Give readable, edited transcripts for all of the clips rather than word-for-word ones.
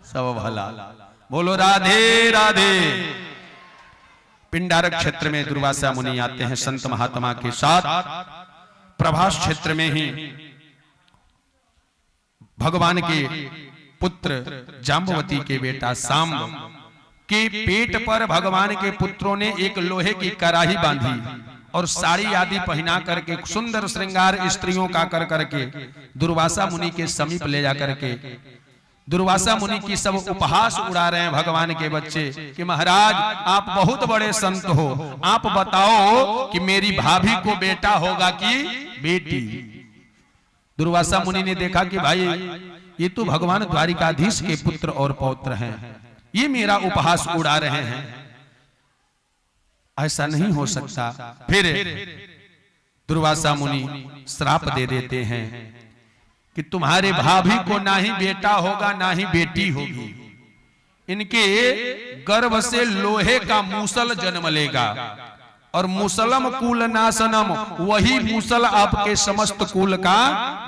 सब भला। बोलो राधे राधे। पिंडारक क्षेत्र में दुर्वासा मुनि आते हैं संत महात्मा के साथ। प्रभास क्षेत्र में ही भगवान के पुत्र जाम्बवती के बेटा सांब के पेट पर भगवान के पुत्रों ने एक लोहे की कराही बांधी और साड़ी आदि पहना करके सुंदर श्रृंगार स्त्रियों का कर करके दुर्वासा मुनि के समीप ले जा करके दुर्वासा मुनि की सब उपहास उड़ा रहे हैं भगवान के बच्चे कि महाराज आप बहुत बड़े संत हो, आप बताओ कि मेरी भाभी को बेटा होगा कि बेटी। दुर्वासा मुनि ने देखा कि भाई ये तो भगवान द्वारिकाधीश के पुत्र और पौत्र हैं, ये मेरा उपहास उड़ा रहे हैं, ऐसा नहीं हो सकता। फिर दुर्वासा मुनि श्राप दे देते हैं कि तुम्हारे भाभी को ना ही बेटा होगा ना ही बेटी होगी, इनके गर्भ से लोहे का मूसल जन्म लेगा और मुसलम कुल नाशनम, वही मूसल आपके समस्त कुल का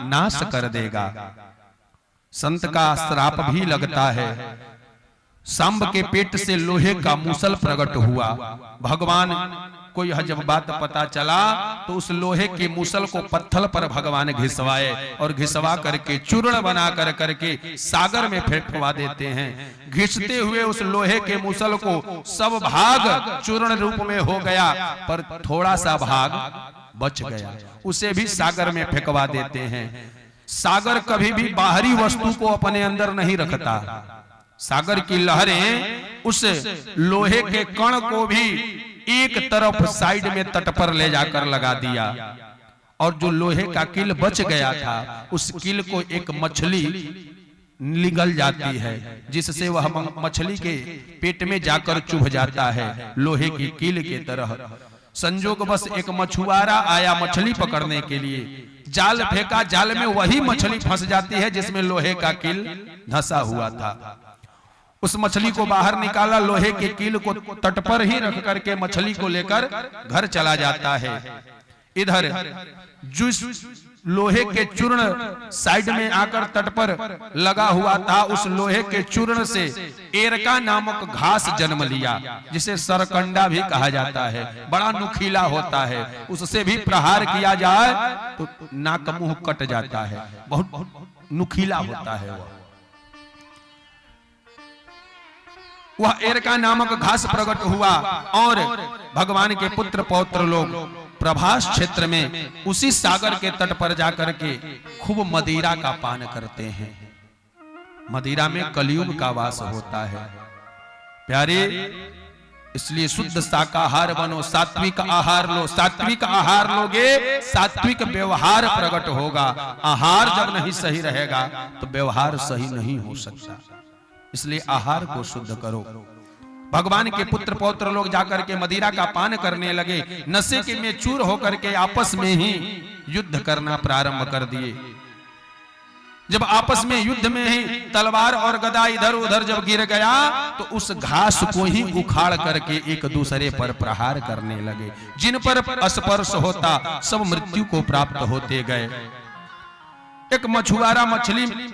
नाश कर देगा। संत का श्राप भी लगता है। सांब के पेट से लोहे का मूसल प्रकट हुआ। भगवान को यह जब बात पता चला तो उस लोहे के मूसल को पत्थर पर भगवान घिसवाए और घिसवा करके चूर्ण बना कर करके सागर में फेंकवा देते हैं। घिसते हुए उस लोहे के मूसल को सब भाग चूर्ण रूप में हो गया, पर थोड़ा सा भाग बच गया, उसे भी सागर में फेंकवा देते हैं। सागर कभी भी बाहरी वस्तु को अपने अंदर नहीं रखता। सागर की लहरें उस लोहे के कण को भी एक तरफ साइड में तट पर ले जाकर लगा दिया और जो लोहे का कील बच गया था उस कील को एक मछली निगल जाती है, जिससे वह मछली के पेट में जाकर चुभ जाता है लोहे की कील के तरह। संजोग बस एक मछुआरा आया मछली पकड़ने के लिए, जाल फेंका, जाल में वही मछली फंस जाती है जिसमें लोहे का कील धंसा हुआ था। उस मछली को बाहर निकाला, लोहे के कील को तट पर ही रख करके मछली को लेकर घर चला जाता है। इधर जिस लोहे के चूर्ण साइड में आकर तट पर लगा हुआ था, उस लोहे के चूर्ण से एरका नामक घास जन्म लिया, जिसे सरकंडा भी कहा जाता है, बड़ा नुकीला होता है, उससे भी प्रहार किया जाए तो नाक मुंह कट जाता है, बहुत नुकीला होता है। वह एरका नामक घास प्रकट हुआ और भगवान के पुत्र पौत्र लोग प्रभास क्षेत्र में उसी सागर के तट पर जाकर के खूब मदिरा का पान करते हैं। मदिरा में कलयुग का वास होता है प्यारे, इसलिए शुद्ध शाकाहार बनो, सात्विक आहार लो। सात्विक आहार लोगे सात्विक व्यवहार प्रकट होगा। आहार जब नहीं सही रहेगा तो व्यवहार सही नहीं हो सकता, इसलिए आहार को शुद्ध करो। भगवान के पुत्र पौत्र लोग जाकर के मदिरा का पान करने लगे, नशे के में चूर होकर के आपस में ही युद्ध करना प्रारंभ कर दिए। जब आपस में युद्ध में ही तलवार और गदा इधर उधर जब गिर गया तो उस घास को ही उखाड़ करके एक दूसरे पर प्रहार करने लगे। जिन पर स्पर्श होता सब मृत्यु को प्राप्त होते गए। एक मछुआरा मछली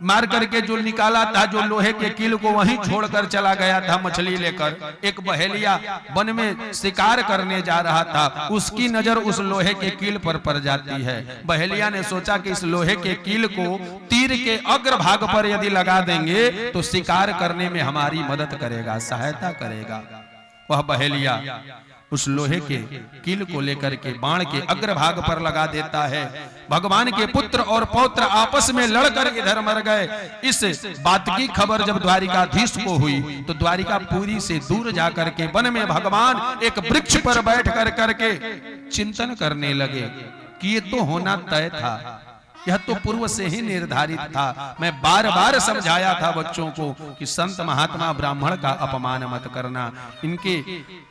मार करके जो निकाला था, जो लोहे के कील को वहीं छोड़कर चला गया था मछली लेकर। एक बहेलिया वन में शिकार करने जा रहा था, उसकी नजर उस लोहे के कील पर पड़ जाती है। बहेलिया ने सोचा कि इस लोहे के कील को तीर के अग्र भाग पर यदि लगा देंगे तो शिकार करने में हमारी मदद करेगा, सहायता करेगा। वह बहेलिया उस लोहे के कील को लेकर के बाण के अग्रभाग पर लगा देता है। भगवान के पुत्र और पौत्र आपस में लड़कर इधर मर गए। इस बात की खबर जब द्वारिकाधीश को हुई तो द्वारिकापुरी से दूर जाकर के वन में भगवान एक वृक्ष पर बैठ कर करके चिंतन करने लगे कि ये तो होना तय था, यह तो पूर्व से ही निर्धारित था। मैं बार बार समझाया था बच्चों को कि संत महात्मा ब्राह्मण का अपमान मत करना, इनके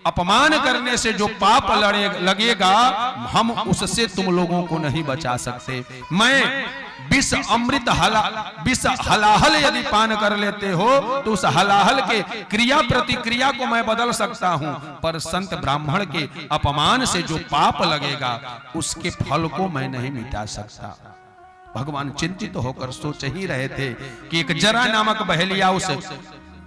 अपमान करने से जो पाप लगेगा हम उससे तुम लोगों को नहीं बचा सकते। मैं विष अमृत विष हलाहल यदि पान कर लेते हो तो उस हलाहल के क्रिया प्रतिक्रिया को मैं बदल सकता हूं, पर संत ब्राह्मण के अपमान से जो पाप लगेगा उसके फल को मैं नहीं मिटा सकता। भगवान चिंतित होकर सोच ही रहे थे कि एक जरा नामक बहेलिया उस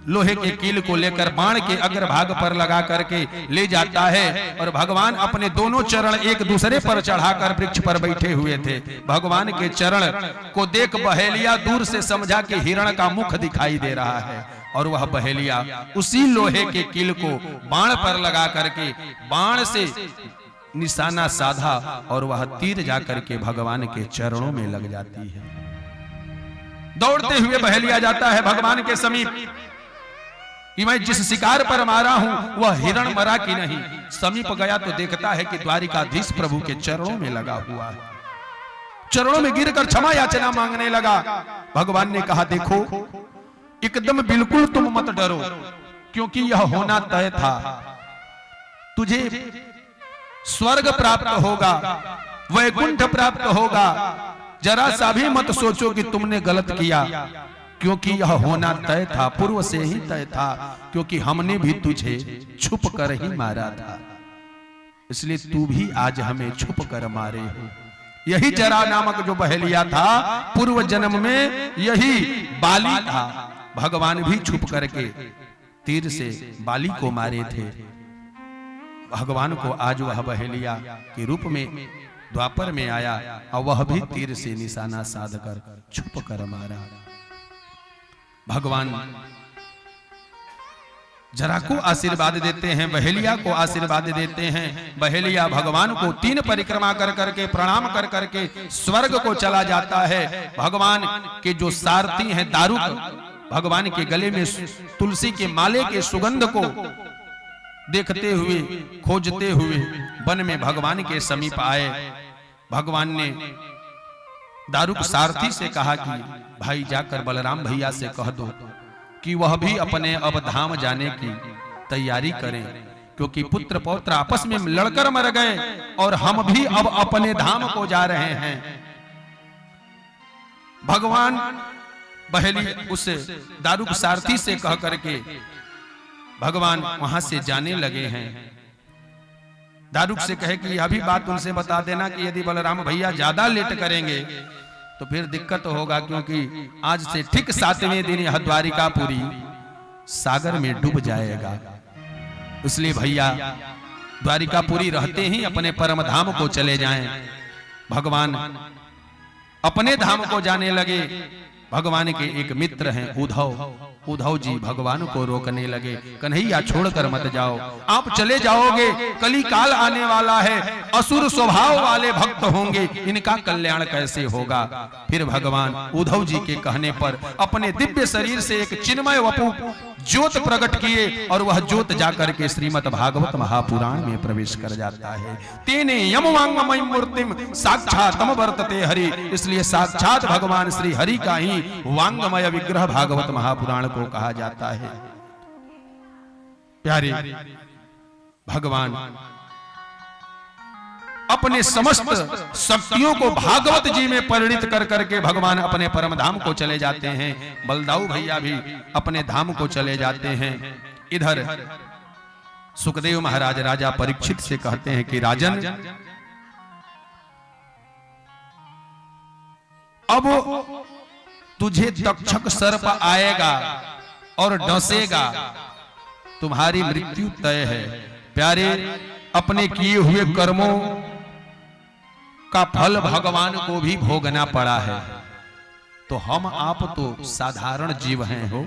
लोहे के कील को लेकर बाण के अग्रभाग पर लगा करके ले जाता है और भगवान अपने दोनों चरण एक दूसरे पर चढ़ाकर वृक्ष पर बैठे हुए थे। भगवान के चरण को देख बहेलिया दूर से समझा कि हिरण का मुख दिखाई दे रहा है और वह बहेलिया उसी लोहे के कील को बाण पर लगा करके बाण से निशाना साधा और वह तीर जाकर के भगवान के चरणों में लग जाती है। दौड़ते हुए बहेलिया जाता है भगवान के समीप कि मैं जिस शिकार पर मारा हूं वह हिरण मरा कि नहीं। समीप गया तो देखता है कि द्वारिकाधीश प्रभु के चरणों में लगा हुआ है। चरणों में गिरकर क्षमा याचना मांगने लगा। भगवान ने कहा, देखो एकदम बिल्कुल तुम मत डरो, क्योंकि यह होना तय था। तुझे स्वर्ग प्राप्त होगा, वैकुंठ प्राप्त होगा। जरा सा भी मत सोचो कि तुमने गलत किया, क्योंकि यह होना तय था, पूर्व से ही तय था, क्योंकि हमने भी तुझे छुप कर ही मारा था, इसलिए तू भी आज हमें छुप कर मारे हो। यही जरा नामक जो बहेलिया था पूर्व जन्म में यही बाली था। भगवान भी छुप करके तीर से बाली को मारे थे। भगवान को आज वह बहेलिया के रूप में द्वापर में आया और वह भी तीर से निशाना साध कर छुप कर मारा। भगवान जरा को आशीर्वाद देते हैं, बहेलिया को आशीर्वाद देते हैं। बहेलिया भगवान को 3 परिक्रमा कर करके प्रणाम कर करके स्वर्ग को चला जाता है। भगवान के जो सारथी हैं दारुक, भगवान के गले में तुलसी के माले के सुगंध को देखते हुए खोजते हुए वन में भगवान के समीप आए। भगवान ने दारुक सारथी से कहा कि भाई जाकर बलराम भैया से कह दो कि वह भी अपने अब धाम जाने की तैयारी करें, क्योंकि पुत्र पौत्र आपस में लड़कर मर गए और हम भी अब अपने धाम को जा रहे हैं। भगवान बहेली उस दारुक सारथी से कह करके भगवान वहां से जाने लगे हैं। दारुक से कहे कि यह भी बात उनसे बता देना कि यदि बलराम भैया ज्यादा लेट करेंगे तो फिर दिक्कत होगा, क्योंकि आज से ठीक 7वें दिन यह द्वारिकापुरी सागर में डूब जाएगा। इसलिए भैया द्वारिकापुरी रहते ही अपने परम धाम को चले जाएं। भगवान अपने धाम को जाने लगे। भगवान के एक मित्र हैं उद्धव जी भगवान को रोकने लगे, कन्हैया छोड़कर मत जाओ, आप चले जाओगे कली काल आने वाला है, असुर स्वभाव वाले भक्त होंगे, इनका कल्याण कैसे होगा। फिर भगवान उद्धव जी के कहने पर अपने दिव्य शरीर से एक चिन्मय वपु ज्योत प्रकट किए और वह ज्योत जाकर के श्रीमद् भागवत महापुराण में प्रवेश कर जाता है। तेने यम वांगमय मूर्तिम साक्षातम वर्तते हरि, इसलिए साक्षात भगवान श्री हरि का ही वांगमय विग्रह भागवत महापुराण को कहा जाता है। प्यारे भगवान अपने समस्त शक्तियों को भागवत जी में परिणित कर करके भगवान अपने परम धाम को चले जाते हैं। बलदाऊ भैया भी अपने धाम को चले जाते हैं। इधर सुखदेव महाराज राजा परीक्षित से कहते हैं कि राजन, अब तुझे तक्षक सर्प आएगा और डसेगा, तुम्हारी मृत्यु तय है। प्यारे, अपने किए हुए कर्मों का फल भगवान को भी भोगना पड़ा है, तो हम आप तो साधारण जीव हैं हो,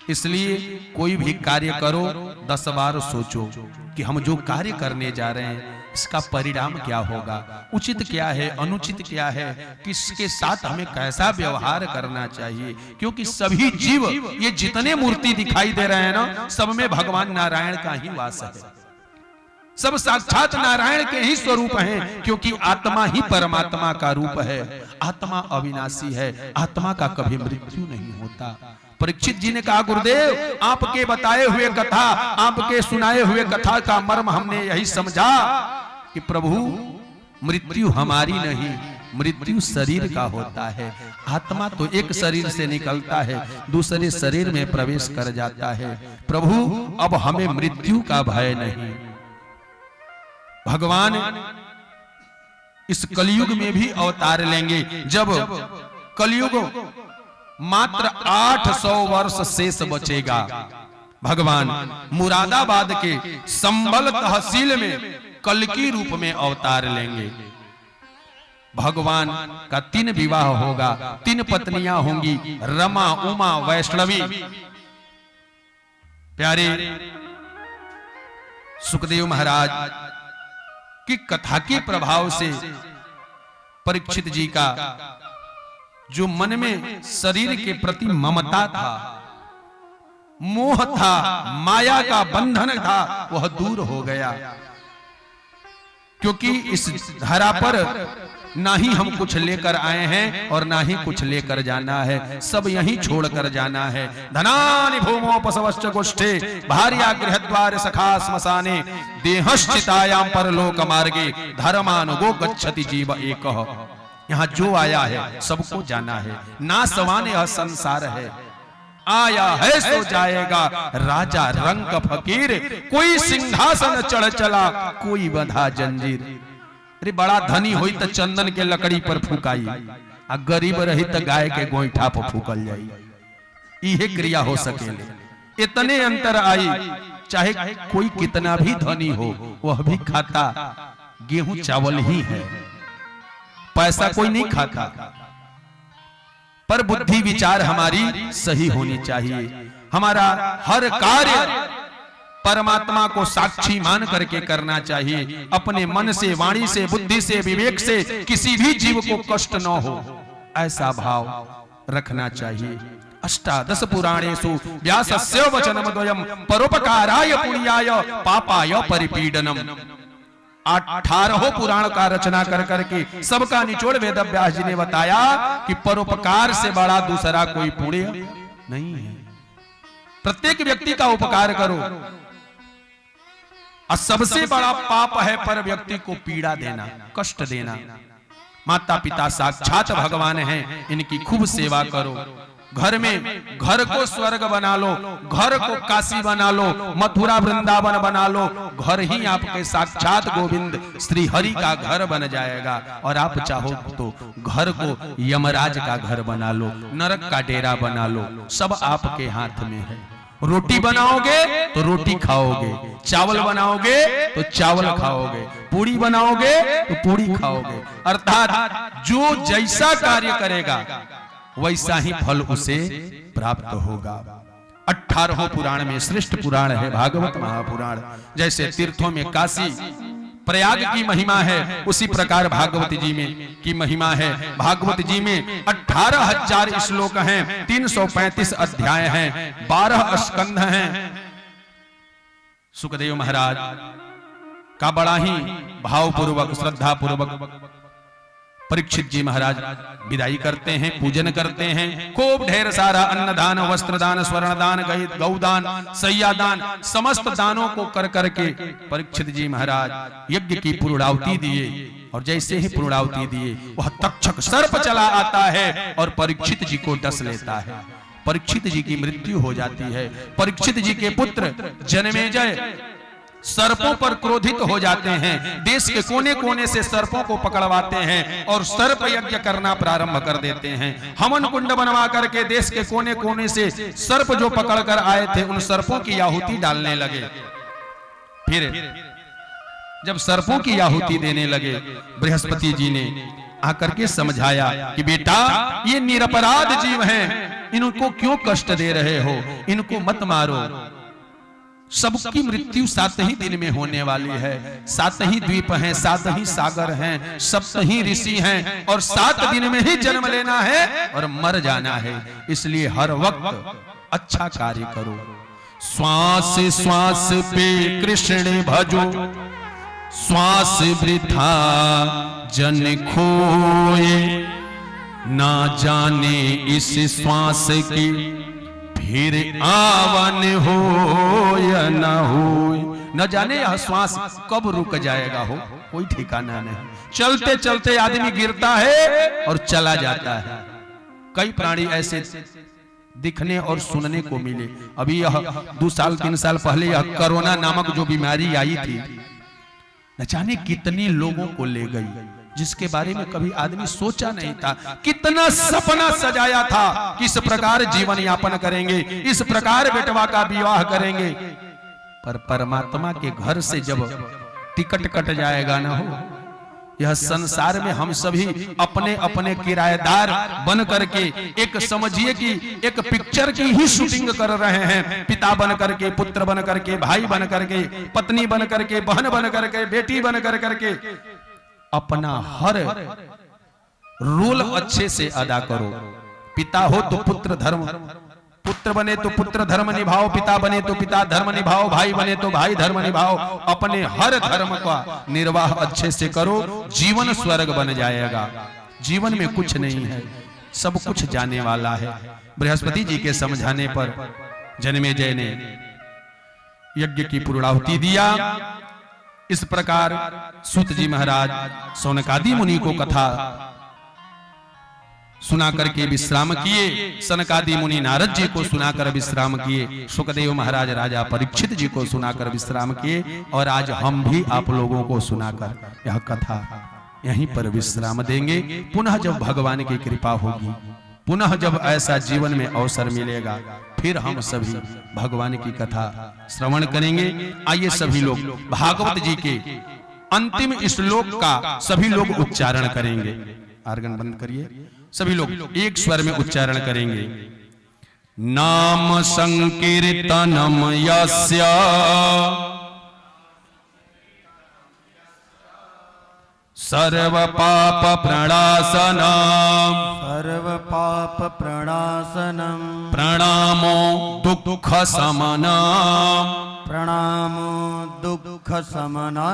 इसलिए कोई भी कार्य करो 10 बार सोचो कि हम जो कार्य करने जा रहे हैं इसका परिणाम क्या होगा, उचित क्या है, अनुचित क्या है, किसके साथ हमें कैसा व्यवहार करना चाहिए। क्योंकि सभी जीव, ये जितने मूर्ति दिखाई दे रहे हैं ना, सब में भगवान नारायण का ही वास है। सब साक्षात नारायण के ही स्वरूप हैं, क्योंकि आत्मा ही परमात्मा का रूप है। आत्मा अविनाशी है, आत्मा का कभी मृत्यु नहीं होता। परीक्षित जी ने कहा, गुरुदेव आपके बताए हुए कथा, आपके सुनाए हुए कथा का मर्म हमने यही समझा कि प्रभु मृत्यु हमारी नहीं, मृत्यु शरीर का होता है। आत्मा तो एक शरीर से निकलता है, दूसरे शरीर में प्रवेश कर जाता है। प्रभु अब हमें मृत्यु का भय नहीं। भगवान इस कलयुग में भी अवतार लेंगे। जब कलयुग मात्र 800 वर्ष शेष बचेगा, भगवान मुरादाबाद के संबल तहसील में कल्कि रूप में अवतार लेंगे। भगवान का 3 विवाह होगा, 3 पत्नियां होंगी, रमा, उमा, वैष्णवी। प्यारे सुखदेव महाराज की कथा के प्रभाव से परीक्षित जी का जो मन में शरीर के प्रति ममता था, मोह था, माया का बंधन था, वह दूर हो गया। क्योंकि इस धरा पर ना ही हम कुछ लेकर आए हैं और ना ही कुछ लेकर जाना है, सब यहीं छोड़कर जाना है। धनानि भूमोपसवश्च गोष्ठे भार्या गृहद्वार सखा श्मशाने देहश्चितायां परलोक मार्गे धर्मानुगो गच्छति जीव एकः। यहाँ जो आया है सबको जाना है, ना सवाने यह संसार है। आया है सो जाएगा, राजा रंक फकीर, कोई सिंहासन चढ़ चला, कोई बंधा जंजीर। अरे बड़ा धनी होई तो चंदन के लकड़ी पर फूकाई, आ गरीब रही तो गाय के गोईठा पर फूकल जाई। इहे क्रिया हो सकेले। इतने अंतर आई, चाहे कोई कितना भी धनी हो, वह भी खाता गेहूं चावल ही है, पैसा कोई नहीं खाता। पर बुद्धि विचार हमारी सही होनी चाहिए। हमारा हर कार्य परमात्मा को साक्षी मान करके करना चाहिए। अपने मन से, वाणी से, बुद्धि से, विवेक से किसी भी जीव को कष्ट न हो, ऐसा भाव रखना चाहिए। अष्टादश पुराणेषु व्यासस्य वचनमद्वयम् परोपकाराय पुण्याय पापाय परिपीडनम्। 18 पुराण का रचना कर करके सबका निचोड़ वेद व्यास जी ने बताया कि परोपकार से बड़ा दूसरा कोई पुण्य नहीं है। प्रत्येक व्यक्ति का उपकार करो, और सबसे बड़ा पाप है पर व्यक्ति को पीड़ा देना, कष्ट देना। माता पिता साक्षात भगवान हैं, इनकी खूब सेवा करो। घर में, घर को स्वर्ग बना लो, घर को काशी बना लो, मथुरा वृंदावन बना लो। घर ही आपके साक्षात गोविंद श्री हरि का घर बन जाएगा। और आप चाहो तो घर को यमराज का घर बना लो, नरक का डेरा बना लो, सब आपके हाथ में है। रोटी बनाओगे तो रोटी खाओगे, चावल बनाओगे तो चावल खाओगे, पूरी बनाओगे तो पूरी खाओगे। अर्थात जो जैसा कार्य करेगा वैसा ही फल उसे प्राप्त होगा। 18 पुराण में श्रेष्ठ पुराण है भागवत महापुराण। जैसे तीर्थों में काशी प्रयाग की महिमा है, उसी प्रकार भागवत जी में की महिमा है। भागवत जी में 18,000 श्लोक हैं, 335 अध्याय हैं, 12 स्कंध हैं। सुखदेव महाराज का बड़ा ही भावपूर्वक, श्रद्धा पूर्वक परीक्षित जी महाराज विदाई करते हैं, पूजन करते हैं। खूब ढेर सारा अन्नदान, वस्त्रदान, स्वर्णदान, गौदान, सैयादान, समस्त दानों को कर करके परीक्षित जी महाराज यज्ञ की पूर्णाहुति दिए। और जैसे ही पूर्णाहुति दिए, वह तक्षक सर्प चला आता है और परीक्षित जी को डस लेता है। परीक्षित जी की मृत्यु हो जाती है। परीक्षित जी के पुत्र जन्मेजय सर्पों पर क्रोधित हो जाते हैं, देश के कोने कोने से सर्पों को पकड़वाते हैं और सर्प यज्ञ करना प्रारंभ कर देते हैं। हवन कुंड बनवा करके देश के कोने कोने से सर्प जो पकड़ कर आए थे, उन सर्पों की आहुति डालने लगे। फिर जब सर्पों की आहुति देने लगे, बृहस्पति जी ने आकर के समझाया कि बेटा, ये निरपराध जीव हैं, इनको क्यों कष्ट दे रहे हो, इनको मत मारो। सबकी मृत्यु 7 ही दिन में होने वाली है। 7 ही द्वीप हैं, 7 ही सागर हैं, 7 ही ऋषि हैं, और 7 दिन में ही जन्म लेना है और मर जाना है। इसलिए हर वक्त अच्छा कार्य करो। श्वास श्वास पे कृष्ण भजो, श्वास वृथा जन खोए, ना जाने इस श्वास की फिर आवन हो या न हो। न जाने यह श्वास कब रुक जाएगा हो, कोई ठिकाना नहीं। चलते चलते आदमी गिरता है और चला जाता है। कई प्राणी ऐसे दिखने और सुनने को मिले। अभी यह 2 साल 3 साल पहले यह कोरोना नामक जो बीमारी आई थी, न जाने कितने लोगों को ले गई। जिसके बारे में कभी आदमी सोचा नहीं था। कितना सपना सजाया था कि इस प्रकार जीवन यापन करेंगे, इस प्रकार बेटवा का विवाह करेंगे, पर परमात्मा के घर से जब टिकट कट जाएगा ना हो, यह संसार में हम सभी अपने अपने किराएदार बन करके एक समझिए कि एक पिक्चर की ही शूटिंग कर रहे हैं। पिता बन करके, पुत्र बन करके, भाई बन करके, पत्नी बन करके, बहन बन करके, बेटी बन करके अपना हर रोल अच्छे से अदा करो। पिता हो तो पुत्र धर्म, पुत्र बने तो पुत्र धर्म निभाओ, पिता बने तो पिता धर्म निभाओ, भाई बने तो भाई धर्म निभाओ। अपने हर धर्म का निर्वाह अच्छे से करो, जीवन स्वर्ग बन जाएगा। जीवन में कुछ नहीं है, सब कुछ जाने वाला है। बृहस्पति जी के समझाने पर जन्मेजय ने यज्ञ की पूर्णाहुति दिया। इस प्रकार सूत जी महाराज सौनकादि मुनि को कथा सुना करके विश्राम किए। सनकादि मुनि नारद जी को सुनाकर विश्राम किए। सुखदेव महाराज राजा परीक्षित जी को सुनाकर विश्राम किए। और आज हम भी आप लोगों को सुनाकर यह कथा यहीं पर विश्राम देंगे। पुनः जब भगवान की कृपा होगी, पुनः जब ऐसा जीवन में अवसर मिलेगा, फिर हम सभी भगवान की कथा श्रवण करेंगे। आइए सभी लोग भागवत जी के अंतिम श्लोक का सभी लोग उच्चारण करेंगे। आर्गन बंद करिए। सभी लोग एक स्वर में उच्चारण करेंगे। नाम संकीर्तनम यस्य सर्व पाप प्रणाशनम, सर्व पाप प्रणाशनम, प्रणामो दुख शमनम, प्रणामो दुख शमना,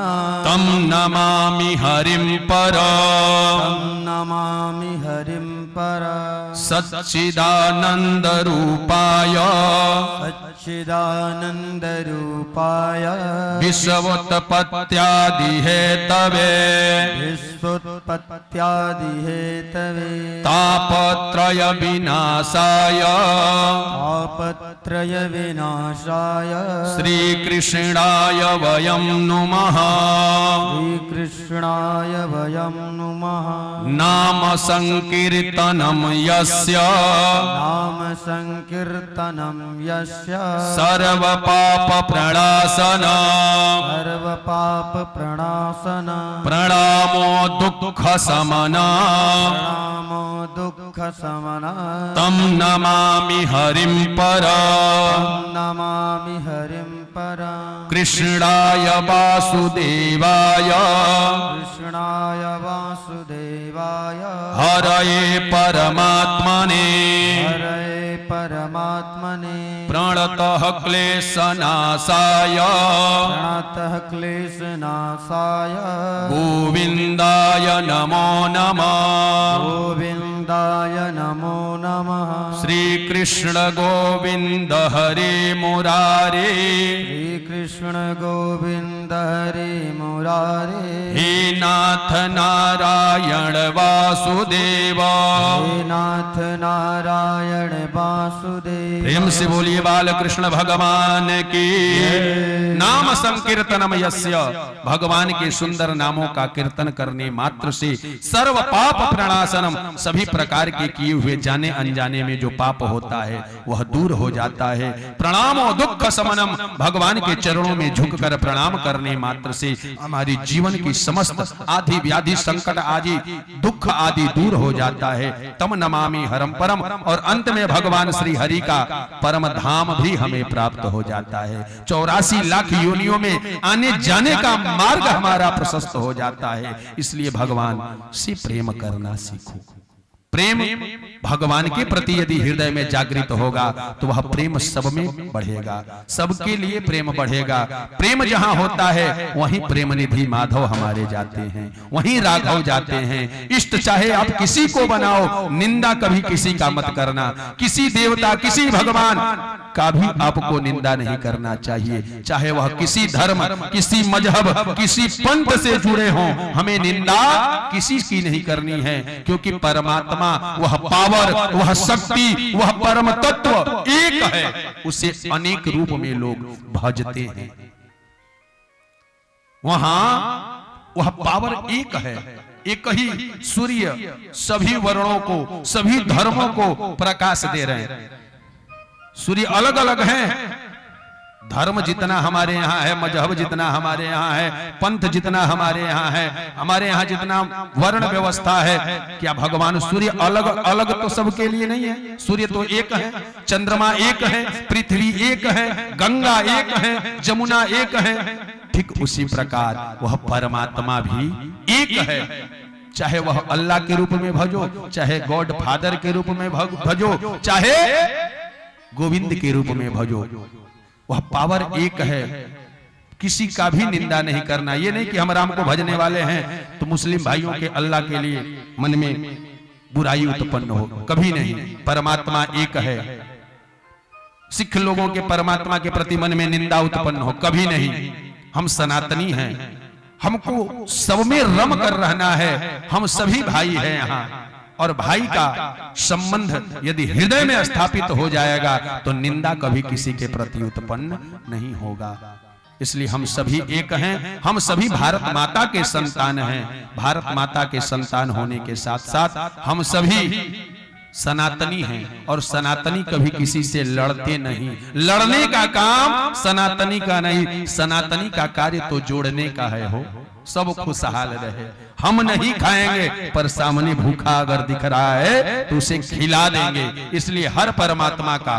तम नमामि हरिं परम, तम नमामि हरिं परम, सच्चिदानंद रूपाय, सच्चिदानंद रूपाय, विश्वोत्पत्त्यादि हेतवे, विश्वोत्पत्त्यादि हेतवे, तापत्रय विनाशाय, तापत्रय विनाशाय, श्री कृष्णाय वयं नुमः, श्री कृष्णाय वयं नुमः। नाम संकीर्तनम यस्य, नाम संकीर्तनम यस्य, सर्व पाप प्रणाशनम, सर्व पाप प्रणाशनम, प्रणामो दुख शमनम, प्रणामो दुख शमना, तम नमामि हरिं परम, नमामि हरिं परम, कृष्णाय वासुदेवाय, कृष्णाय वासुदेवाय, हरये परमात्मने, हरये परमात्मने, प्रणतः क्लेशनाशाय, प्रणतः क्लेशनाशाय, गोविन्दाय नमो नमः, गोविन्दाय नमो नमः। श्री कृष्ण गोविंद हरे मुरारे, श्री कृष्ण गोविंद हरे मुरारे, हे नाथ नारायण वासुदेव, हे नाथ नारायण वासुदेव। प्रेम से बोलिए बाल कृष्ण भगवान की। नाम संकीर्तनम यस्य, भगवान के सुंदर नामों का कीर्तन करने मात्र से सर्व पाप प्रणाशनम, सभी प्रकार के किए हुए जाने अनजाने में जो पाप होता है वह दूर हो जाता है। प्रणामो दुख शमनम, भगवान के चरणों में झुककर प्रणाम करने मात्र से हमारी जीवन की समस्त आदि व्याधि संकट आदि दुख आदि दूर हो जाता है। तम नमामि हरम परम, और अंत में भगवान श्री हरि का परम धाम भी हमें प्राप्त हो जाता है। 84 लाख योनियों में आने जाने का मार्ग हमारा प्रशस्त हो जाता है। इसलिए भगवान से प्रेम करना सीखो। प्रेम भगवान के प्रति यदि हृदय में जागृत होगा तो वह प्रेम सब में बढ़ेगा, सबके लिए प्रेम बढ़ेगा। प्रेम जहां होता है वहीं प्रेम निधि माधव हमारे जाते हैं, वहीं राघव जाते हैं। इष्ट चाहे आप किसी को बनाओ, निंदा कभी किसी का मत करना। किसी देवता किसी भगवान का भी आपको निंदा नहीं करना चाहिए, चाहे वह किसी धर्म किसी मजहब किसी पंथ से जुड़े हों। हमें निंदा किसी की नहीं करनी है, क्योंकि परमात्मा वह पावर वह शक्ति वह परम तत्व एक है, उसे अनेक रूप में लोग भजते हैं। वहां वह पावर एक है, एक ही सूर्य सभी वर्णों को, सभी धर्मों को प्रकाश दे रहे हैं। सूर्य अलग अलग हैं, धर्म जितना हमारे यहाँ है, मजहब जितना हमारे यहाँ है, पंथ जितना हमारे यहाँ है, हमारे यहाँ जितना वर्ण व्यवस्था है, क्या भगवान सूर्य अलग अलग तो सबके लिए नहीं है? सूर्य तो एक है, चंद्रमा एक है, पृथ्वी एक है, गंगा एक है, जमुना एक है। ठीक उसी प्रकार वह परमात्मा भी एक है। चाहे वह अल्लाह के रूप में भजो, चाहे गॉड फादर के रूप में भजो, चाहे गोविंद के रूप में भजो, वह पावर एक है। किसी का भी निंदा नहीं करना। ये नहीं कि हम राम को भजने वाले हैं तो मुस्लिम भाइयों के अल्लाह के लिए मन में बुराई उत्पन्न हो, कभी नहीं। परमात्मा एक है। सिख लोगों के परमात्मा के प्रति मन में निंदा उत्पन्न हो, कभी नहीं। हम सनातनी हैं, हमको सब में रम कर रहना है। हम सभी भाई हैं यहाँ, और भाई का संबंध यदि हृदय में स्थापित हो जाएगा तो निंदा कभी किसी के प्रति उत्पन्न नहीं होगा। इसलिए हम सभी एक हैं, हम सभी भारत माता के संतान हैं। भारत माता के संतान होने के साथ साथ हम सभी सनातनी हैं, और सनातनी कभी किसी से लड़ते नहीं। लड़ने का काम सनातनी का नहीं, सनातनी का कार्य तो जोड़ने का है। हो सब खुशहाल रहे। हम नहीं खाएंगे, पर सामने भूखा अगर दिख रहा है तो उसे खिला देंगे। इसलिए हर परमात्मा का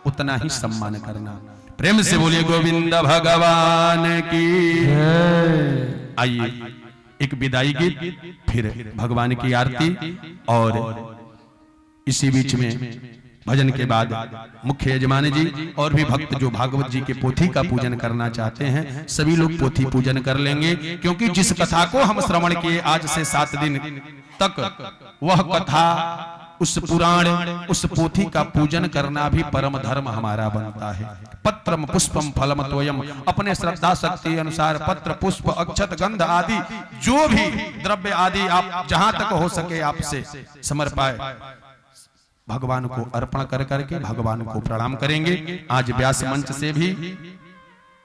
उतना ही सम्मान करना। प्रेम से बोलिए गोविंद भगवान की। आइए एक विदाई गीत, फिर भगवान की आरती, और इसी बीच में भजन के बाद मुख्य यजमान जी और भी भक्त जो भागवत जी के पोथी का पूजन करना चाहते हैं सभी लोग पोथी पूजन कर लेंगे। क्योंकि जिस कथा को हम श्रवण किए आज से 7 दिन तक, वह कथा, उस पुराण, उस पोथी का पूजन करना भी परम धर्म हमारा बनता है। पत्रम पुष्पम फलम तोयम, अपने श्रद्धा शक्ति अनुसार पत्र पुष्प अक्षत गंध आदि जो भी द्रव्य आदि आप जहां तक हो सके आपसे समर्पाए, भगवान को अर्पण कर करके भगवान को प्रणाम करेंगे। आज व्यास मंच से भी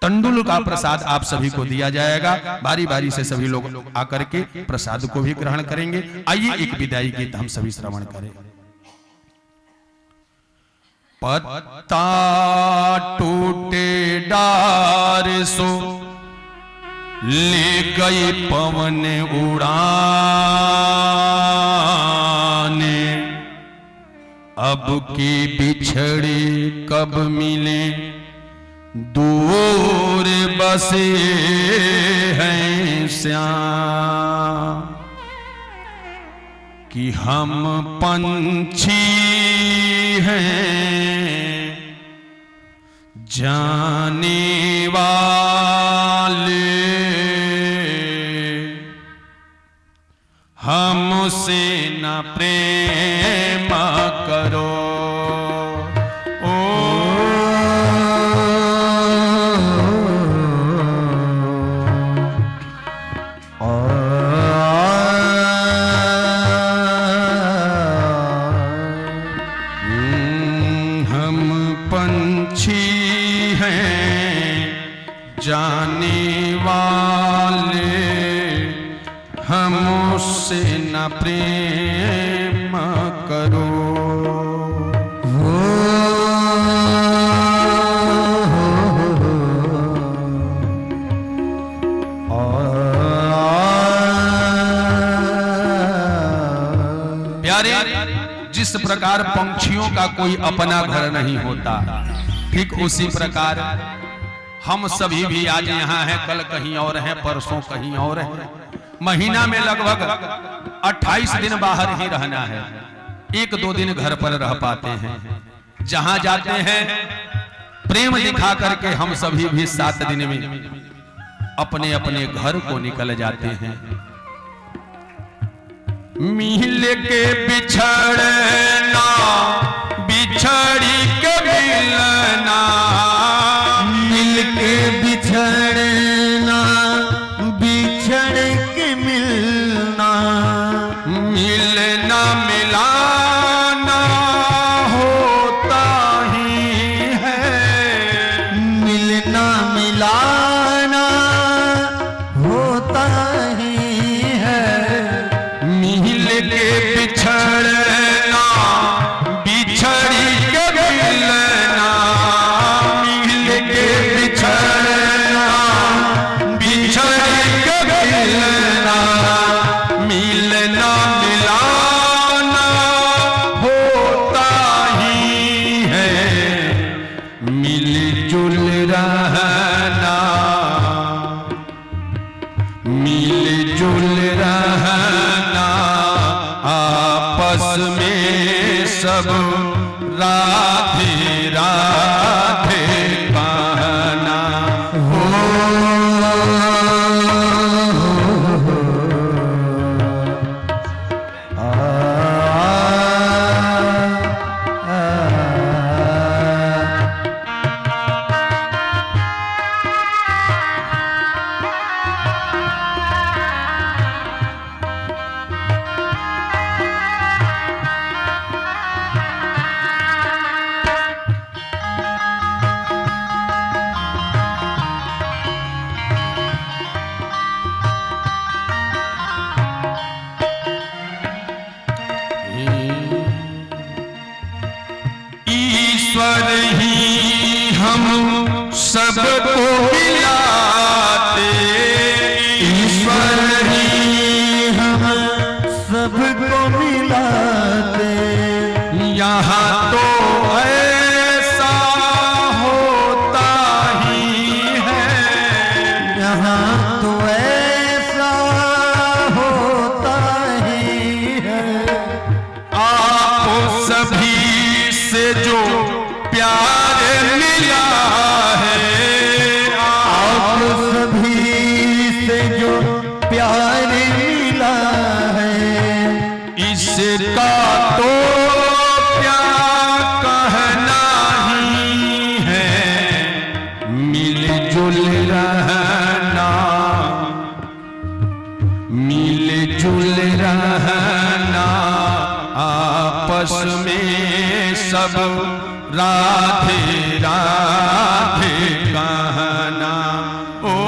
तंडुल का प्रसाद आप सभी को दिया जाएगा। बारी बारी से सभी लोग आकर के प्रसाद को भी ग्रहण करेंगे। आइए एक विदाई गीत हम सभी श्रवण करें। पत्ता टूटे डार सो ले गई पवन उड़ाने, अब के बिछड़े कब मिले दूर बसे हैं श्याम, कि हम पंछी हैं जाने वाले, हमसे न प्रेम करो। जाने वाले हमसे न प्रेम करो। प्यारे, जिस प्रकार पंछियों का कोई अपना घर नहीं होता, ठीक उसी प्रकार हम सभी भी आज यहाँ हैं, कल कहीं और हैं, परसों कहीं और हैं। महीना में लगभग 28 दिन बाहर ही रहना है, 1-2 दिन घर पर रह पाते हैं। जहां जाते हैं प्रेम दिखा करके हम सभी भी 7 दिन में अपने अपने घर को निकल जाते हैं। मिल के बिछड़ना, बिछड़ी के मिलना, के बिछड़ना, बिछड़ के मिलना, मिलना मिलाना होता ही है, मिलना मिलाना होता ही है। सब राधे राधे कहना। ईश्वर ही हम सबको मिलाते, ईश्वर ही हम सबको मिलाते, यहाँ तो ऐसा होता ही है, यहाँ तो ऐसा होता ही है। आपको सभी से जो प्यार मिला है, आप सभी से जो प्यार मिला है, इसका तो क्या कहना ही है। मिलजुल रहना, मिलजुल रहना आपस में सब राधे राधे कहना। ओ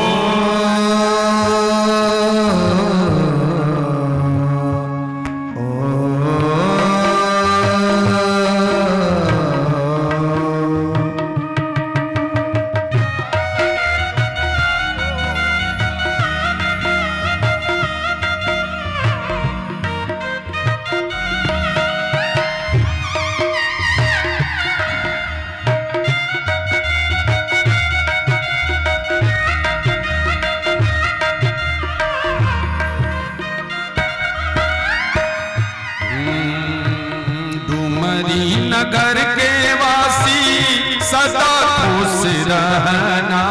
नगर के वासी सदा खुश रहना,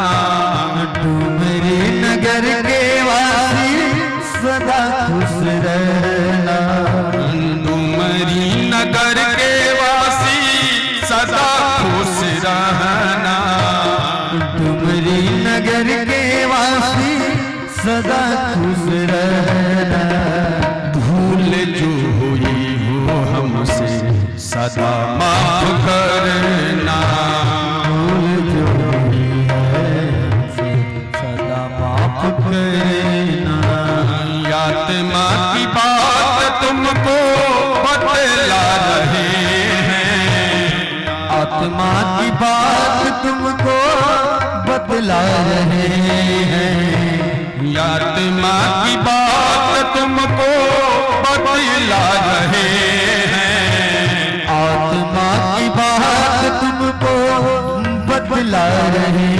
डुमरी नगर के वासी सदा खुश रहना, डुमरी नगर के वासी सदा खुश रहना, डुमरी नगर के वासी सदा खुश रहना। भूल जो हुई हो हमसे सदा माफ करना, भूल जो हुई है हमसे सदा माफ करना। आत्मा की बात तुमको बतला रहे हैं, आत्मा की बात तुमको बतला रहे हैं, आत्मा की बात तुमको बतला रहे हैं, आत्मा की बात तुमको बतला रहे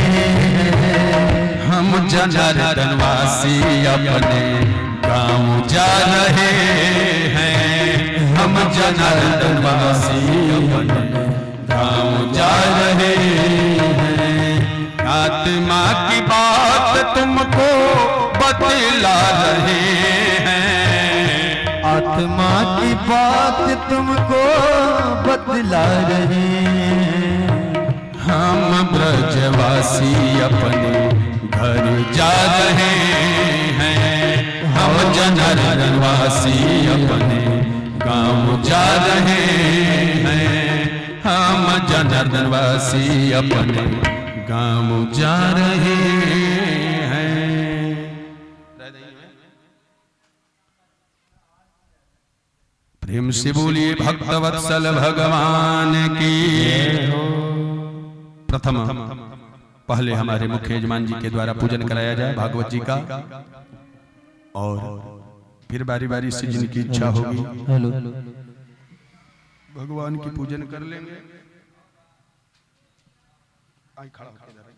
हैं। हम जनार्दनवासी अपने गाँव जा रहे हैं, हम जनार्दनवासी अपने गाँव जा रहे हैं। आत्मा की बात तुमको बतला रहे हैं, आत्मा की बात तुमको बतला रहे हैं। हम ब्रजवासी अपने घर जा रहे हैं, हम जनार्दनवासी अपने गाँव जा रहे हैं, हम जनार्दनवासी अपने गाँव जा रहे हैं। प्रेम से बोलिए भक्तवत्सल भगवान की। प्रथम पहले हमारे मुख्य यजमान जी के द्वारा पूजन कराया जाए भागवत जी का, और फिर बारी बारी से जिनकी इच्छा होगी भगवान की पूजन कर लेंगे। आई खड़ा होके इधर।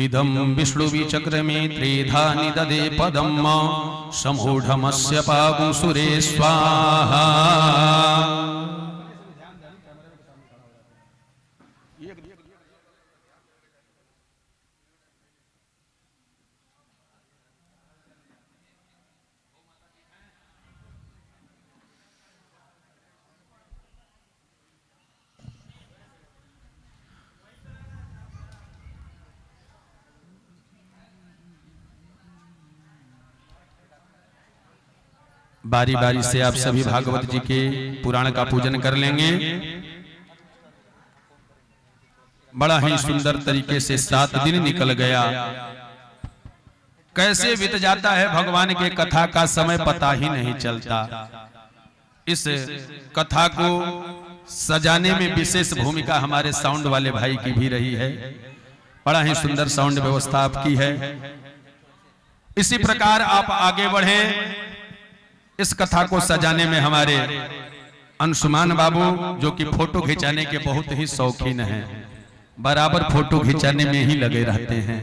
द्विदं विष्णु विचक्रमे त्रेधा निददे पदम समूढ़मस्य पागुसुरे स्वाहा। बारी बारी से आप सभी भागवत जी के पुराण का पूजन कर लेंगे। बड़ा ही सुंदर तरीके से 7 दिन निकल गया। कैसे बीत जाता है भगवान के कथा का समय पता ही नहीं चलता। इस कथा को सजाने में विशेष भूमिका हमारे साउंड वाले भाई की भी रही है। बड़ा ही सुंदर साउंड व्यवस्था आपकी है। इसी प्रकार आप आगे बढ़े। इस कथा को सजाने में हमारे अंशुमान बाबू जो कि फोटो खिंचाने के बहुत ही शौकीन हैं, बराबर फोटो खिंचाने में ही लगे रहते हैं।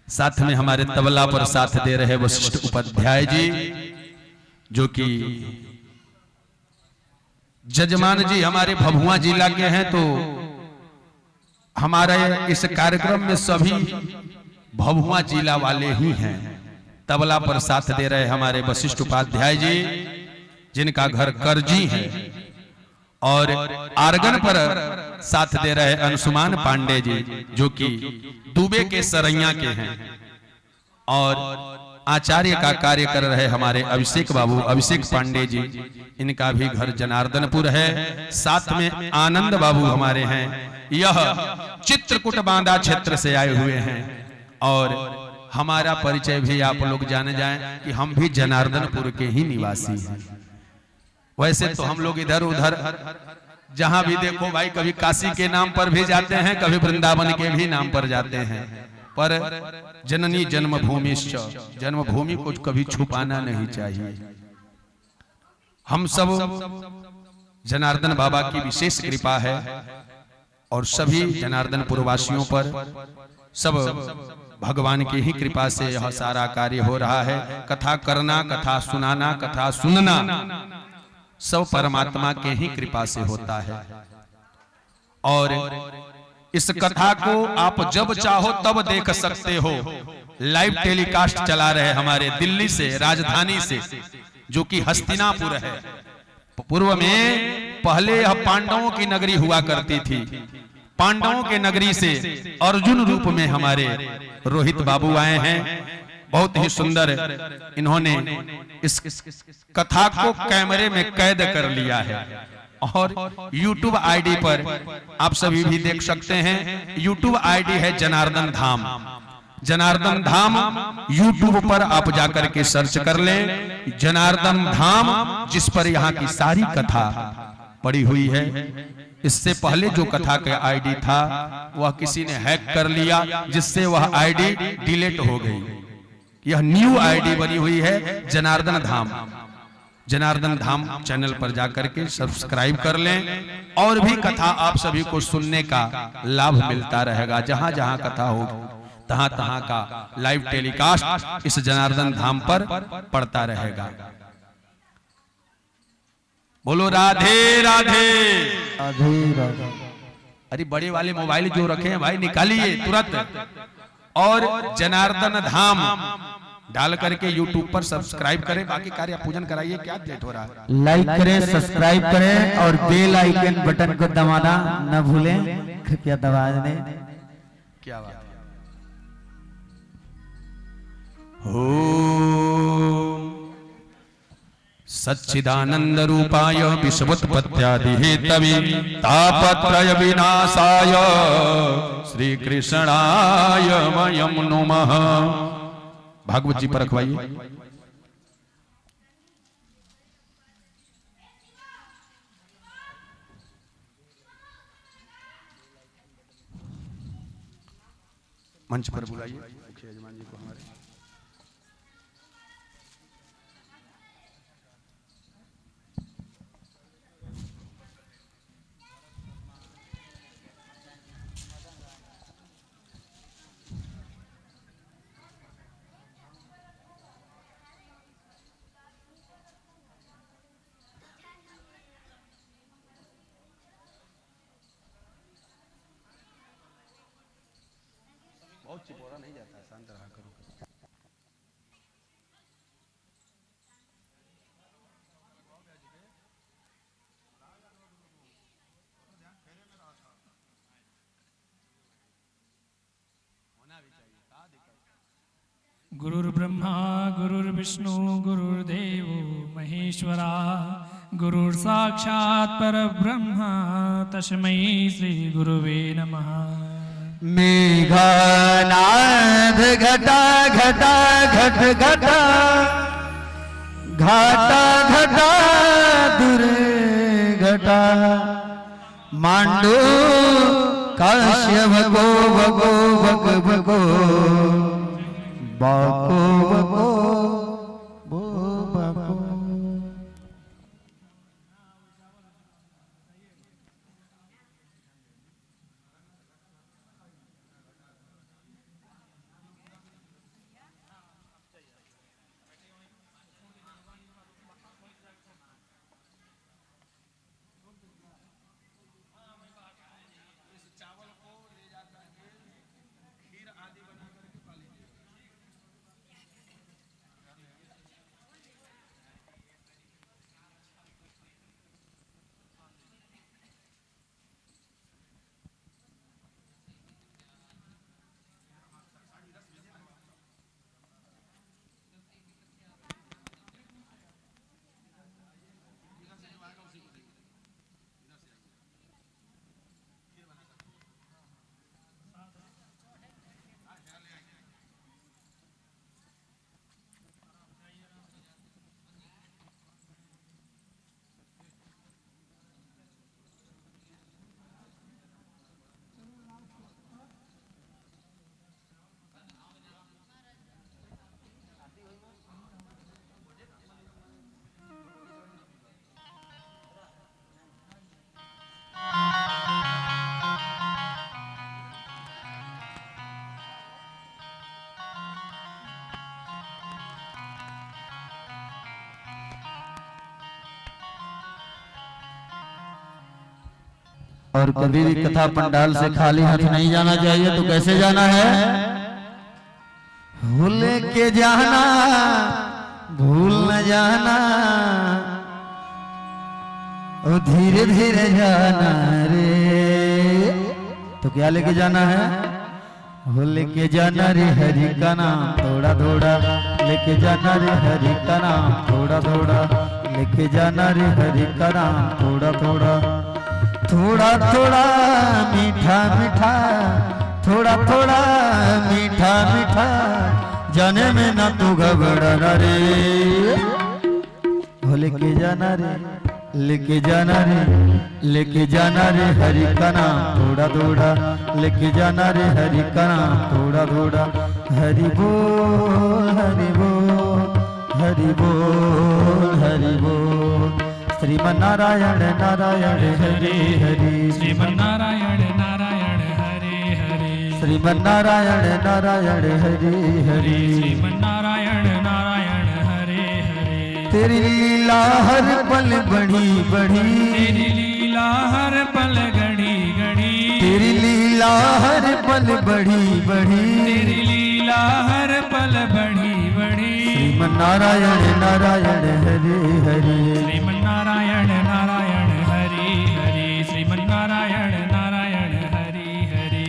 साथ में हमारे तबला पर साथ दे रहे वशिष्ठ उपाध्याय जी जो कि जजमान जी हमारे भभुआ जिला के हैं। तो हमारे इस कार्यक्रम में सभी भभुआ जिला वाले ही हैं। तबला पर साथ दे रहे हमारे वशिष्ठ उपाध्याय जी जिनका घर करजी है, और आर्गन पर साथ दे रहे अंशुमान पांडे जी जो कि दुबे के सरैया के हैं, और आचार्य का कार्य कर रहे हमारे अभिषेक बाबू अभिषेक पांडे जी, इनका भी घर जनार्दनपुर है। साथ में आनंद बाबू हमारे हैं, यह चित्रकूट बांदा क्षेत्र से आए हुए हैं। और हमारा परिचय भी आप लोग जाने जाएं कि हम भी जनार्दनपुर के ही निवासी हैं। वैसे तो हम लोग इधर उधर जहां भी देखो भाई, कभी काशी के नाम पर भी जाते हैं, कभी वृंदावन के भी नाम पर जाते हैं, पर जननी जन्मभूमिश्च, जन्मभूमि को कभी छुपाना नहीं चाहिए। हम सब जनार्दन बाबा की विशेष कृपा है और सभी जनार्दनपुर वासियों पर सब भगवान की ही कृपा से यह सारा कार्य हो रहा है। कथा करना, कथा सुनाना, कथा सुनना सब परमात्मा के ही कृपा से होता है। और इस कथा को आप जब चाहो तब देख सकते हो। लाइव टेलीकास्ट चला रहे हमारे दिल्ली से, राजधानी से, जो कि हस्तिनापुर है। पूर्व में पहले यह पांडवों की नगरी हुआ करती थी। पांडवों के नगरी से अर्जुन रूप में हमारे रोहित बाबू आए हैं। बहुत ही सुंदर इन्होंने इस कथा को कैमरे में कैद कर लिया है और YouTube आईडी पर आप सभी भी देख सकते हैं। YouTube आईडी है जनार्दन धाम। जनार्दन धाम YouTube पर आप जाकर के सर्च कर लें, जनार्दन धाम, जिस पर यहाँ की सारी कथा पड़ी हुई है। इससे पहले जो कथा का आईडी था वह किसी ने हैक कर लिया, जिससे वह आईडी डिलीट हो गई। यह न्यू आईडी बनी हुई है जनार्दन धाम। जनार्दन धाम चैनल पर जाकर के सब्सक्राइब कर लें और भी कथा आप सभी को सुनने का लाभ मिलता रहेगा। जहां जहां कथा होगी तहां तहां का लाइव टेलीकास्ट इस जनार्दन धाम पर पड़ता रहेगा। बोलो राधे राधे राधे राधे। अरे बड़े वाले मोबाइल जो रखे हैं भाई निकालिए तुरंत, और जनार्दन धाम डाल करके YouTube पर सब्सक्राइब करें। बाकी कार्य पूजन कराइए, क्या लेट हो रहा है। लाइक करें, सब्सक्राइब करें और बेल आइकन बटन को दबाना न भूलें, कृपया दबा दें। क्या बात है। सच्चिदानंद रूपाय विश्वोत्पत्त्यादि हेतवे तापत्रय विनाशाय श्री कृष्णाय वयं नमः। भागवत जी पर रखवाइए। मंच पर बुलाइए मुख्य यजमान जी को हमारे। चिपोरा नहीं जाता, शांत रहा करो। गुरुर्ब्रह्मा गुरुर्विष्णु गुरुर्देवो महेश्वरा, गुरुर्साक्षात् परब्रह्म तस्मै श्री गुरुवे नमः। मेघनाद घटा घटा घट घटा घाटा घटा दुर्घटा मांडो काश्यप को भगो भग भगो बाको बको बो बाको। और कभी भी कथा पंडाल से खाली हाथ नहीं जाना चाहिए। तो कैसे जाना है? भूल के जाना, भूल न जाना, और धीरे धीरे जाना रे। तो क्या लेके जाना है? हो लेके जाना रे हरि का नाम थोड़ा थोड़ा, लेके जाना रे हरि का नाम थोड़ा थोड़ा, लेके जाना रे हरि का नाम थोड़ा थोड़ा। थोड़ा थोड़ा मीठा मीठा, थोड़ा थोड़ा मीठा मीठा, जाने में ना तू घबराना रे। हो लेके जाना रे, लेके जाना रे, लेके जाना रे हरि का नाम थोड़ा थोड़ा, लेके जाना रे हरि का नाम थोड़ा थोड़ा। हरि बोल हरि बोल, हरि बोल हरि बोल। श्रीमन्नारायण नारायण हरे हरे, श्रीमन्नारायण नारायण हरे हरे, श्रीमन्नारायण नारायण हरे हरे, श्रीमन्नारायण नारायण हरे हरे। तेरी लीला हर पल बड़ी बड़ी, तेरी लीला हर पल घड़ी घड़ी, तेरी लीला हर पल बड़ी बड़ी, तेरी लीला हर पल बड़ी बड़ी। श्रीमन्नारायण नारायण हरे हरे, श्रीमन्नारायण नारायण हरे हरे, श्रीमन्नारायण नारायण हरे हरे।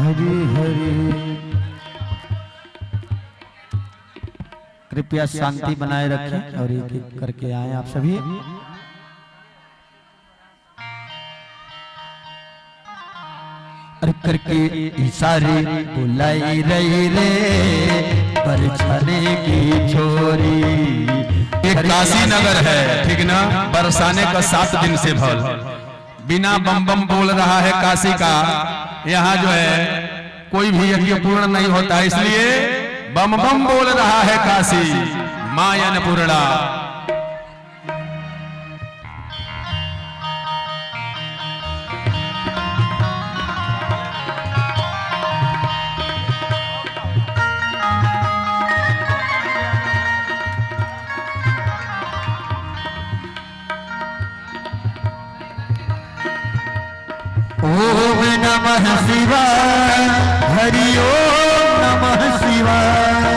हरि हरि। कृपया शांति बनाए रखें और एक एक करके आए आप सभी। करके इशारे बुलाई रही रे बरछने की छोरी। एक काशी नगर है, ठीक ना, बरसाने का 7 दिन से भल बिना बम बम बोल रहा है काशी का। यहाँ जो है कोई भी यज्ञ पूर्ण नहीं होता, इसलिए बम बम बोल रहा है काशी मां अन्नपूर्णा। ओम नमः शिवाय हरि ओम नमः शिवाय।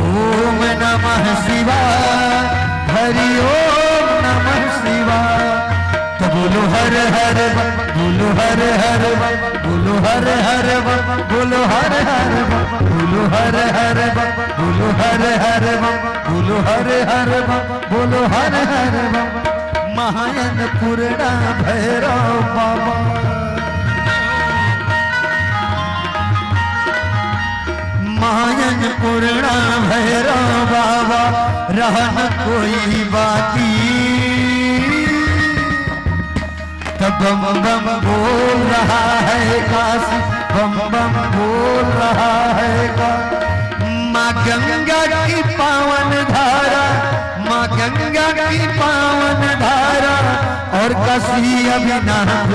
ओम नमः शिवाय हरि ओम नमः शिवाय। तो बोलो हर हर बोलो हर हर बोलो हर हर बोलो हर हर बोलो हर हर बोलो हर हर बोलो हर हर बोलो हर हर। अन्नपूर्णा भैरव बाबा। अन्नपूर्णा भैरव बाबा रहन कोई बाती। तब बम बम बोल रहा है काशी बम बम बोल रहा है का। माँ गंगा की पावन धारा माँ गंगा की पावन धारा और काशी अविनाश।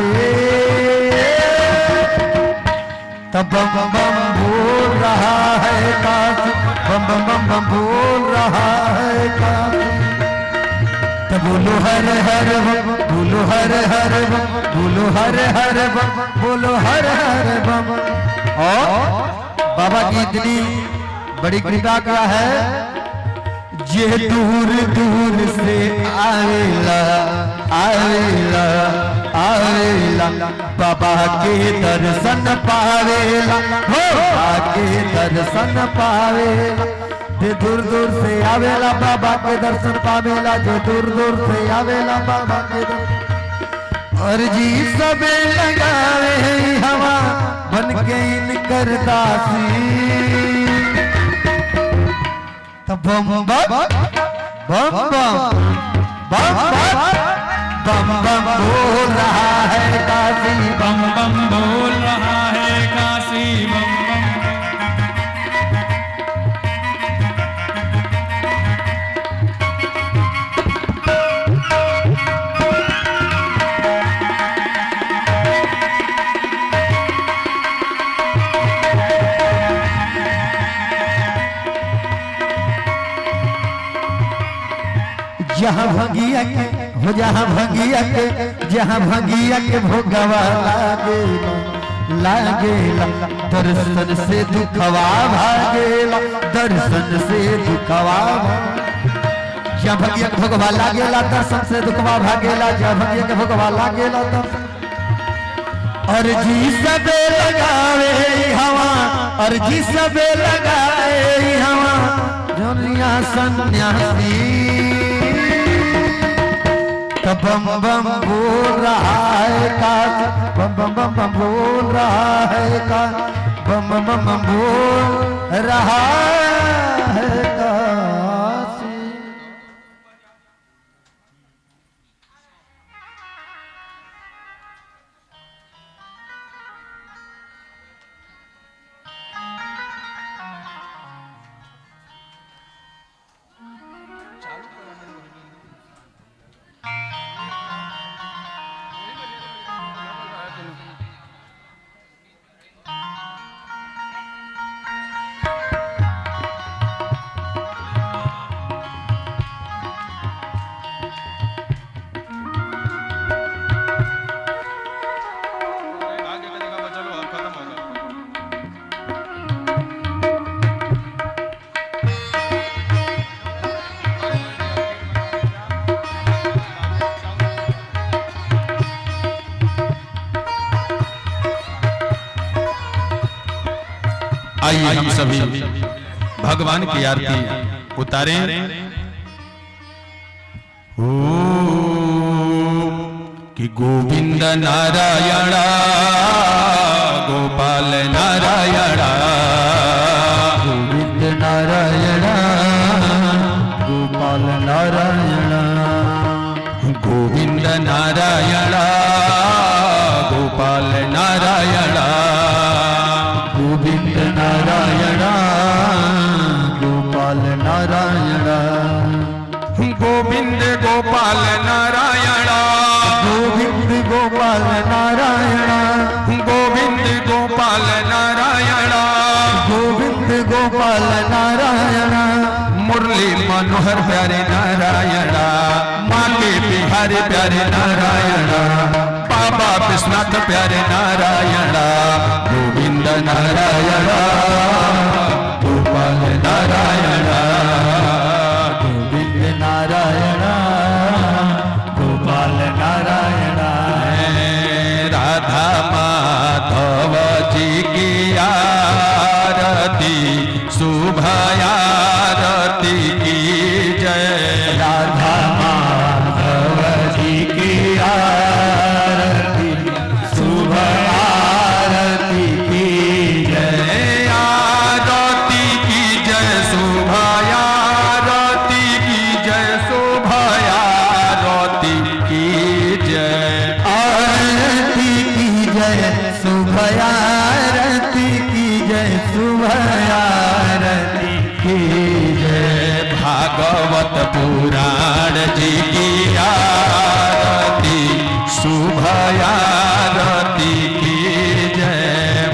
तब बम बम बोल रहा है काशी बम बम बम बम बोल रहा है काशी। तब बोलो हर हर बोलो हर हर बोलो हर हर बोलो हर हर बम। और बाबा की इतनी बड़ी कृपा क्या है, ये दूर दूर से आवेला आवेला आवेला बाबा के दर्शन पावेला हो बाबा के दर्शन पावेला। जो दूर दूर से आवेला बाबा के दर्शन पावेला जो दूर दूर से आवेला बाबा के दर्शन। और जी सबे लगावे हवा बन के इनकर दासी। बम बम बम बम बम बम बम बोल रहा है काशी बम बम बोल रहा है काशी बम बम। जहाँ भंगिया के हो जहाँ भंगिया के जहाँ भंगिया के भोगवा लागेला दर्शन से दुखवा भागेला दर्शन से दुखवा। जहाँ भंगिया के भोगवा लागेला दर्शन से दुखवा भागेला जहाँ भंगिया के भोगवा लागेला और जी सबे लगावे हवा और जी सबे लगाए हवा दुनिया सन्यासी। बम बम बोल रहा है काशी बम बम बम बम बोल रहा है काशी बम बम बम बम बोल रहा है काशी। आइए हम सभी भगवान की आरती उतारें। कि गोविंद नारायण गोपाल नारायण गोविंद नारायण गोपाल नारायण गोविंद नारायण गोपाल नारायण गोविंद नारायण गोपाल नारायण गोविंद गोपाल नारायण गोविंद गोपाल नारायण गोविंद गोपाल नारायण गोविंद गोपाल नारायण मुरली मनोहर प्यारे नारायण माँ के बिहारी प्यारे नारायण बाबा विश्वनाथ प्यारे नारायण गोविंद नारायण गोपाल नारायण गोविंद नारायण गोपाल नारायण राधा माधव जी की आरती शुभ आरती की जय राधा माधव जी की आरती शुभ आरती की जय आरती की जय शुभ आरती की जय शुभ आरती की जय आरती की जय शुभ आरती की जय शुभ आरती की जय भागवत पुराण जी की आरती शुभ आरती की जय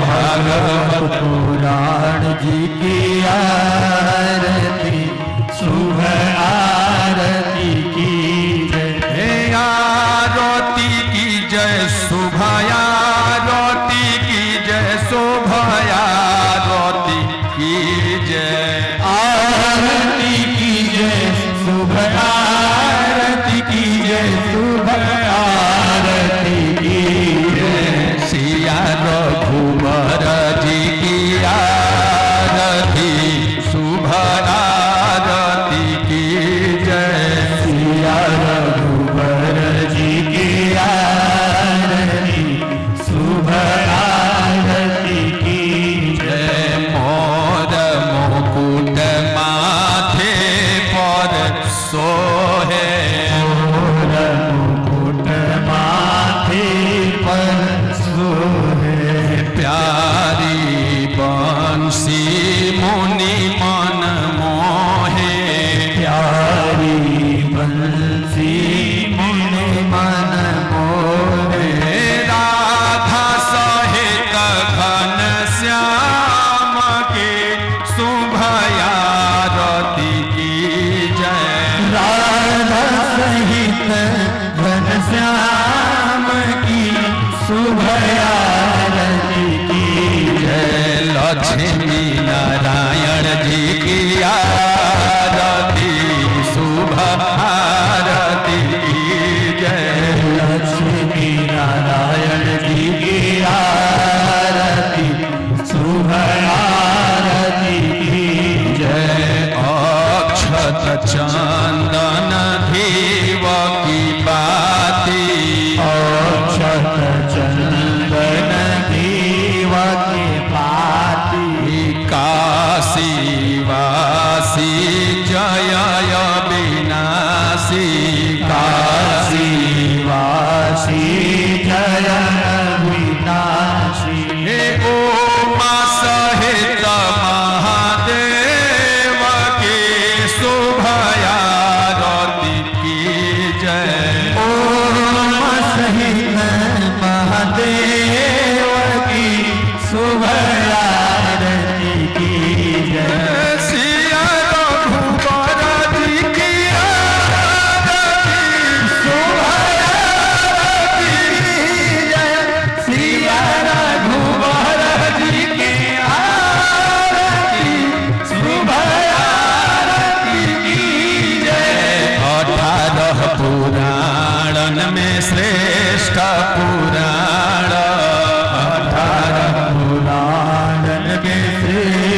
भागवत पुराण जी की आरती शुभ आरती की जय आरती की जय शुभ आरती की जय शुभ आरती की जय आरती की जय शुभ आरती की जय शुभ आरती की जय सिया रघुवर जी की आरती शुभ आरती की जय सिया रघुवर जी की आरती शुभ आरती की जय जय मोर मुकुट माथे पर सोहे मुकुट माथे पर सोहे प्यारी बंसी मुनि मन मोहे प्यारी बंसी मुनि मन मोहे राधा सहित घन श्याम के शुभ आरती की जय राधा सहित घनश्याम की शुभ आरती की जय लक्ष्मी नारायण जी की आरती शुभ आरती की जय लक्ष्मी नारायण जी की आरती शुभ आरती की जय अक्षत चंदन धीव की बाती अक्षत चंदन दीव के पाती काशी वासी जय विनाशी काशी वासी जय विनाशी हे उमा सहित महादेव के शुभ आरती की जय ओम सहित महादेव की शुभ आरती की जय सिया रघुवर जी की आरती शुभ आरती की जय सिया रघुवर जी की आरती शुभ आरती की जय 18 पुराणन में श्रेष्ठ पुराण 18 पुराण में श्रेष्ठ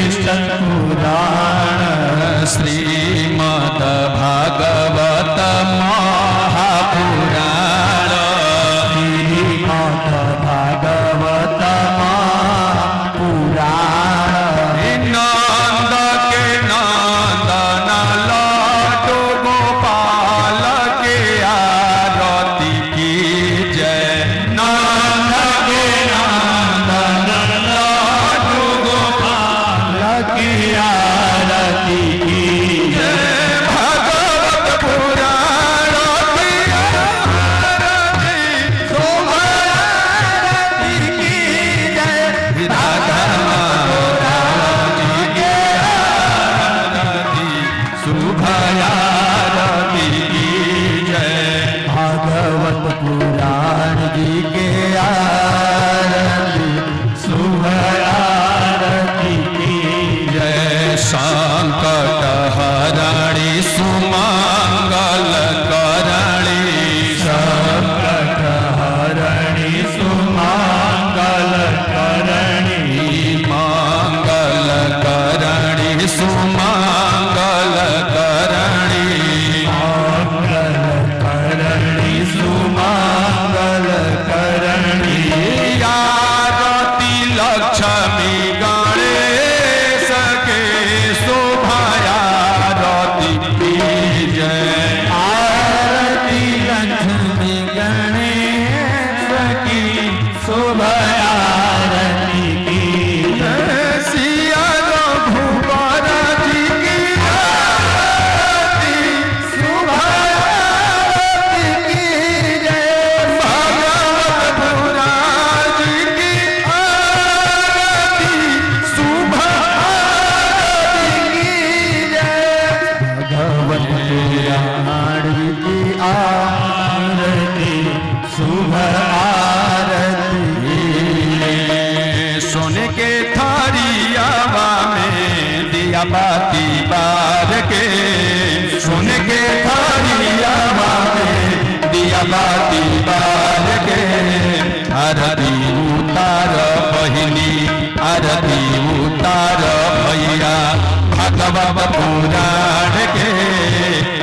भागवत पुराण के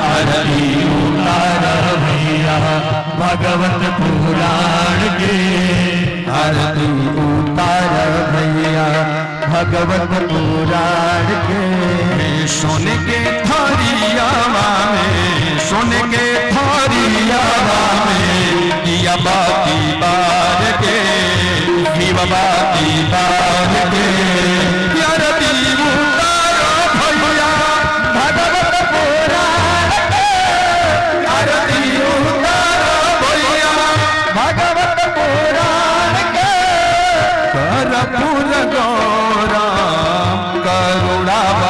आरती उतार भैया भागवत पुराण के आरती उतार भैया भागवत पुराण के। सोने के थारियावा में सोने के थारियावा में दिया बाती बार के दिया बाती बार के आरती उतारो भैया भागवत पुराण के आरती उतारो भैया भागवत पुराण के। कर्पूर गौरम करुणावतारम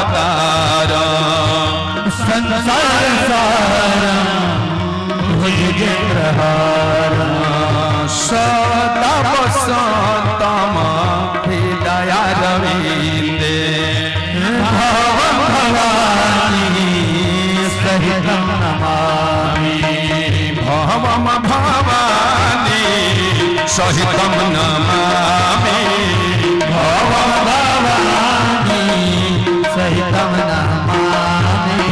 संसार सारम भुजगेन्द्रहारम सदा वसंतम हृदया रविंदे भावं भवानी सहितं नमामि भवम भवानी सहितं नमामि भवं भवानी सहितं नमामि।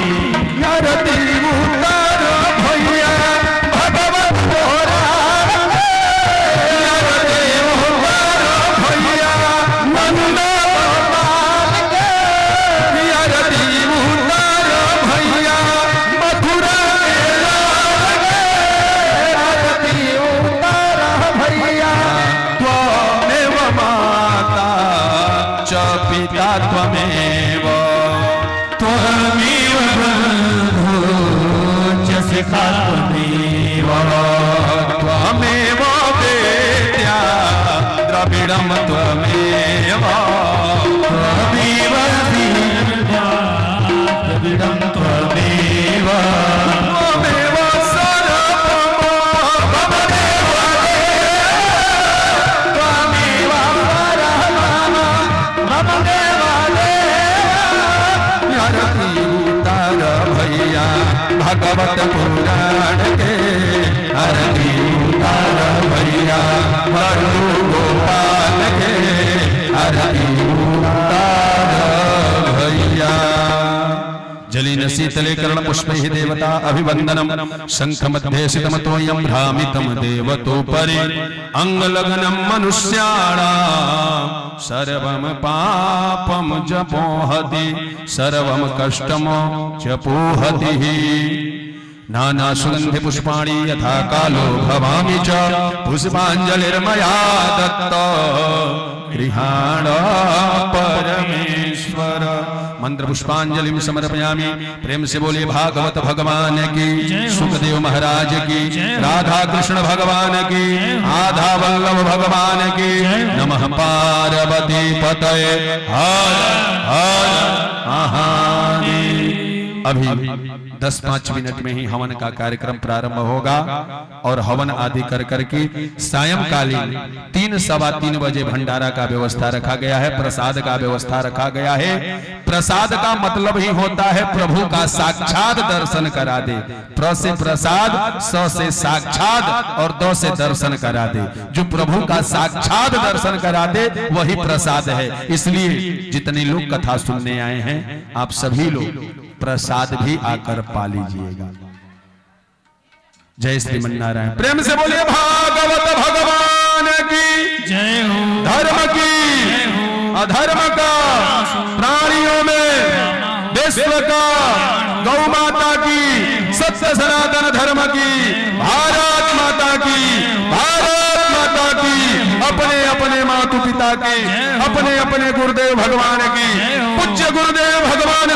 आरती उतारो भैया भगवत पुराण के आरती उतारो भैया नंद भगवान के आरती उतारो भैया मथुरा के लाल के आरती उतारो भैया त्वमेव माता च पिता त्वमेव त्वमेव बन्धु च सखा त्वमेव त्वमेव वेद्या द्रविडं त्वमेव त्वमेव विद्या द्रविडं त्वमेव त्वमेव सर्वं मम देवादेव त्वमेव परमं मम देवादेव आरती उतार भैया भगवत पुराण के आरती उतार भैया बड़ू गोपाल के आरती उतार भैया जलीन शीतले कर्ण पुष्पैः देवता अभिवंदनम शंख मध्ये सितमतोयं भ्रामितं देवतोपरि अंगलग्नं मनुष्याणां सर्वं पापं जपोहति सर्वं कष्टं च पोहति नाना सुगंधि पुष्पाणि यथा कालो भवामि च पुष्पांजलिर्मया दत्त गृहाण परमेश्वर मंत्र पुष्पांजलि समर्पयामि। प्रेम से बोलिए भागवत भगवान की सुखदेव महाराज की राधा कृष्ण भगवान की आधा वल्लभ भगवान की नमः पार्वती पतये हर हर महादेव। अभी 10-5 मिनट में ही हवन का कार्यक्रम प्रारंभ होगा और हवन आदि कर करके सायंकालीन 3-3:15 बजे भंडारा का व्यवस्था रखा गया है, प्रसाद का व्यवस्था रखा गया है। प्रसाद का मतलब ही होता है प्रभु का साक्षात दर्शन करा दे। प्र से प्रसाद, स से साक्षात और द से दर्शन करा दे। जो प्रभु का साक्षात दर्शन करा दे वही प्रसाद है। इसलिए जितने लोग कथा सुनने आए हैं आप सभी लोग प्रसाद भी आकर पा लीजिएगा। जय श्रीमन्नारायण। प्रेम से बोलिए भागवत भगवान की जय हो। धर्म की अधर्म का प्राणियों में विश्व का गौ माता की सत्य सनातन धर्म की भारत माता की भारत माता की अपने अपने मातु पिता की अपने अपने गुरुदेव भगवान की पूज्य गुरुदेव भगवान